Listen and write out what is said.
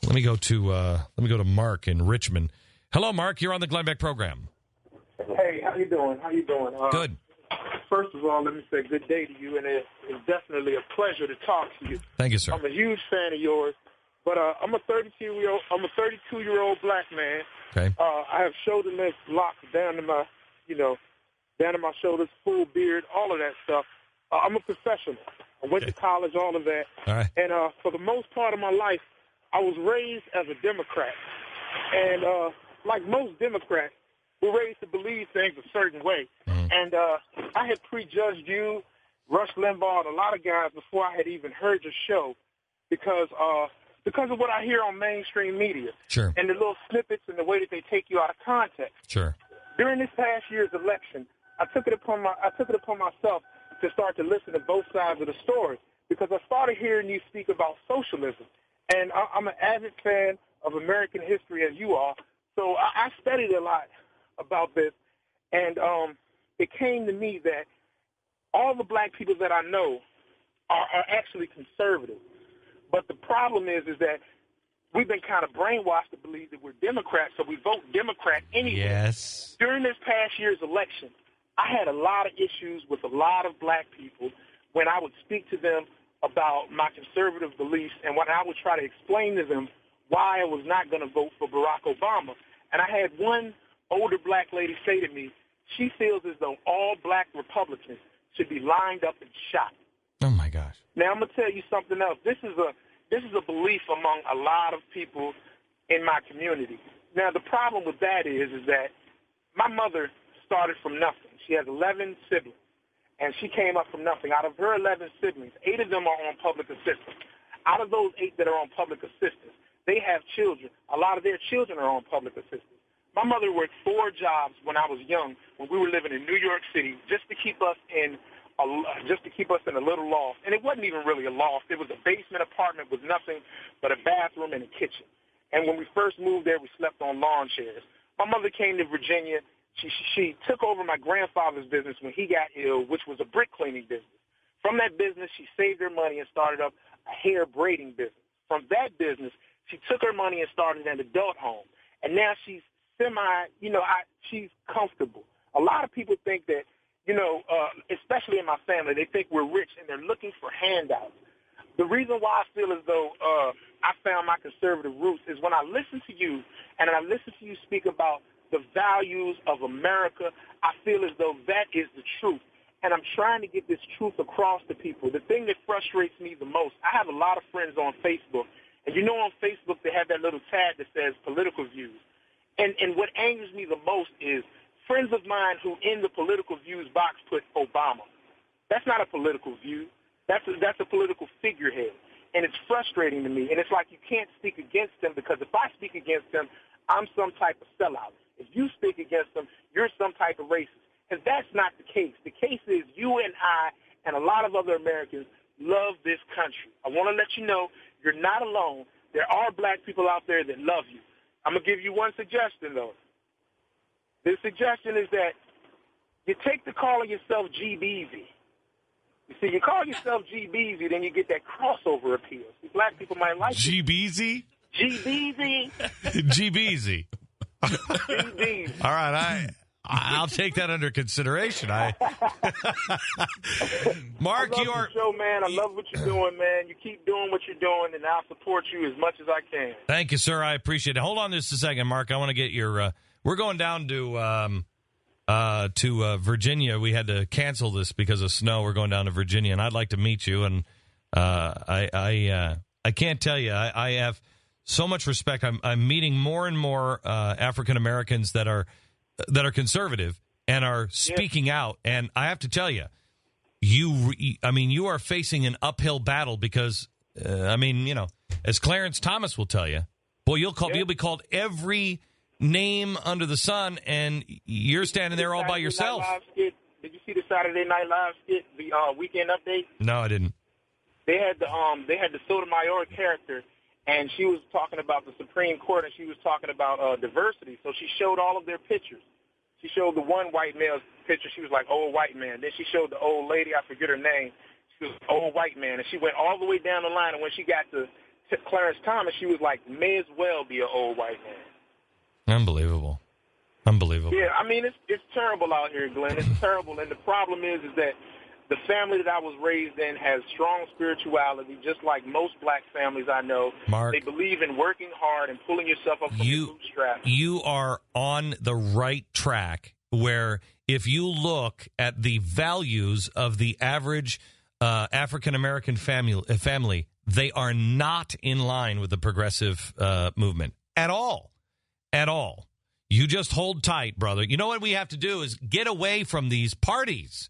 Let me go to Mark in Richmond. Hello, Mark. You're on the Glenn Beck program. Hey, how you doing? Good. First of all, let me say good day to you, and it's definitely a pleasure to talk to you. Thank you, sir. I'm a huge fan of yours, but I'm a 32-year-old black man. Okay. I have shoulder length locks down to my shoulders, full beard, all of that stuff. I'm a professional. I went to college, all of that. All right. And for the most part of my life, I was raised as a Democrat. And like most Democrats, we're raised to believe things a certain way. Mm-hmm. And I had prejudged you, Rush Limbaugh, and a lot of guys before I had even heard your show because of what I hear on mainstream media. Sure. And the little snippets and the way that they take you out of context. Sure. During this past year's election, I took it upon myself to start to listen to both sides of the story because I started hearing you speak about socialism. And I'm an avid fan of American history, as you are. So I studied a lot about this, and it came to me that all the black people that I know are actually conservative. But the problem is that we've been kind of brainwashed to believe that we're Democrats, so we vote Democrat anyway. Yes. During this past year's election, I had a lot of issues with a lot of black people when I would speak to them about my conservative beliefs and when I would try to explain to them why I was not going to vote for Barack Obama. And I had one older black lady say to me, she feels as though all black Republicans should be lined up and shot. Oh, my gosh. Now, I'm going to tell you something else. This is a belief among a lot of people in my community. Now, the problem with that is that my mother started from nothing. She has 11 siblings, and she came up from nothing. Out of her 11 siblings, 8 of them are on public assistance. Out of those 8 that are on public assistance, they have children. A lot of their children are on public assistance. My mother worked 4 jobs when I was young, when we were living in New York City, just to keep us in a little loft. And it wasn't even really a loft. It was a basement apartment with nothing but a bathroom and a kitchen. And when we first moved there, we slept on lawn chairs. My mother came to Virginia. She took over my grandfather's business when he got ill, which was a brick cleaning business. From that business, she saved her money and started up a hair braiding business. From that business, she took her money and started an adult home. And now she's she's comfortable. A lot of people think that, especially in my family, they think we're rich and they're looking for handouts. The reason why I feel as though I found my conservative roots is when I listen to you and I listen to you speak about the values of America, I feel as though that is the truth. And I'm trying to get this truth across to people. The thing that frustrates me the most, I have a lot of friends on Facebook. And on Facebook they have that little tag that says political views. And what angers me the most is friends of mine who in the political views box put Obama. That's not a political view. That's a political figurehead. And it's frustrating to me. And it's like you can't speak against them because if I speak against them, I'm some type of sellout. If you speak against them, you're some type of racist. And that's not the case. The case is you and I and a lot of other Americans love this country. I want to let you know you're not alone. There are black people out there that love you. I'm going to give you one suggestion, though. The suggestion is that you take to calling yourself G-Beezy. You see, you call yourself G-Beezy, then you get that crossover appeal. See, black people might like G-Beezy? G-Beezy? G-Beezy. G-Beezy. All right, I'll take that under consideration. Mark, I love your show, man. I love what you're doing, man. You keep doing what you're doing, and I'll support you as much as I can. Thank you, sir. I appreciate it. Hold on just a second, Mark. I want to get your. We're going down to Virginia. We had to cancel this because of snow. We're going down to Virginia, and I'd like to meet you. And I can't tell you, I have so much respect. I'm meeting more and more African Americans that are conservative and are speaking out. And I have to tell you, you are facing an uphill battle because, as Clarence Thomas will tell you, boy, you'll be called every name under the sun, and you're standing there all by yourself. Did you see the Saturday Night Live skit, the Weekend Update? No, I didn't. They had the Sotomayor character, and she was talking about the Supreme Court, and she was talking about diversity. So she showed all of their pictures. She showed the one white male's picture. She was like, old white man. Then she showed the old lady. I forget her name. She was old white man. And she went all the way down the line. And when she got to Clarence Thomas, she was like, may as well be an old white man. Unbelievable. Yeah, I mean, it's terrible out here, Glenn. It's terrible. And the problem is that the family that I was raised in has strong spirituality, just like most black families I know. Mark, they believe in working hard and pulling yourself up from your bootstraps. You are on the right track, where if you look at the values of the average African-American family, they are not in line with the progressive movement at all. At all. You just hold tight, brother. You know what we have to do is get away from these parties.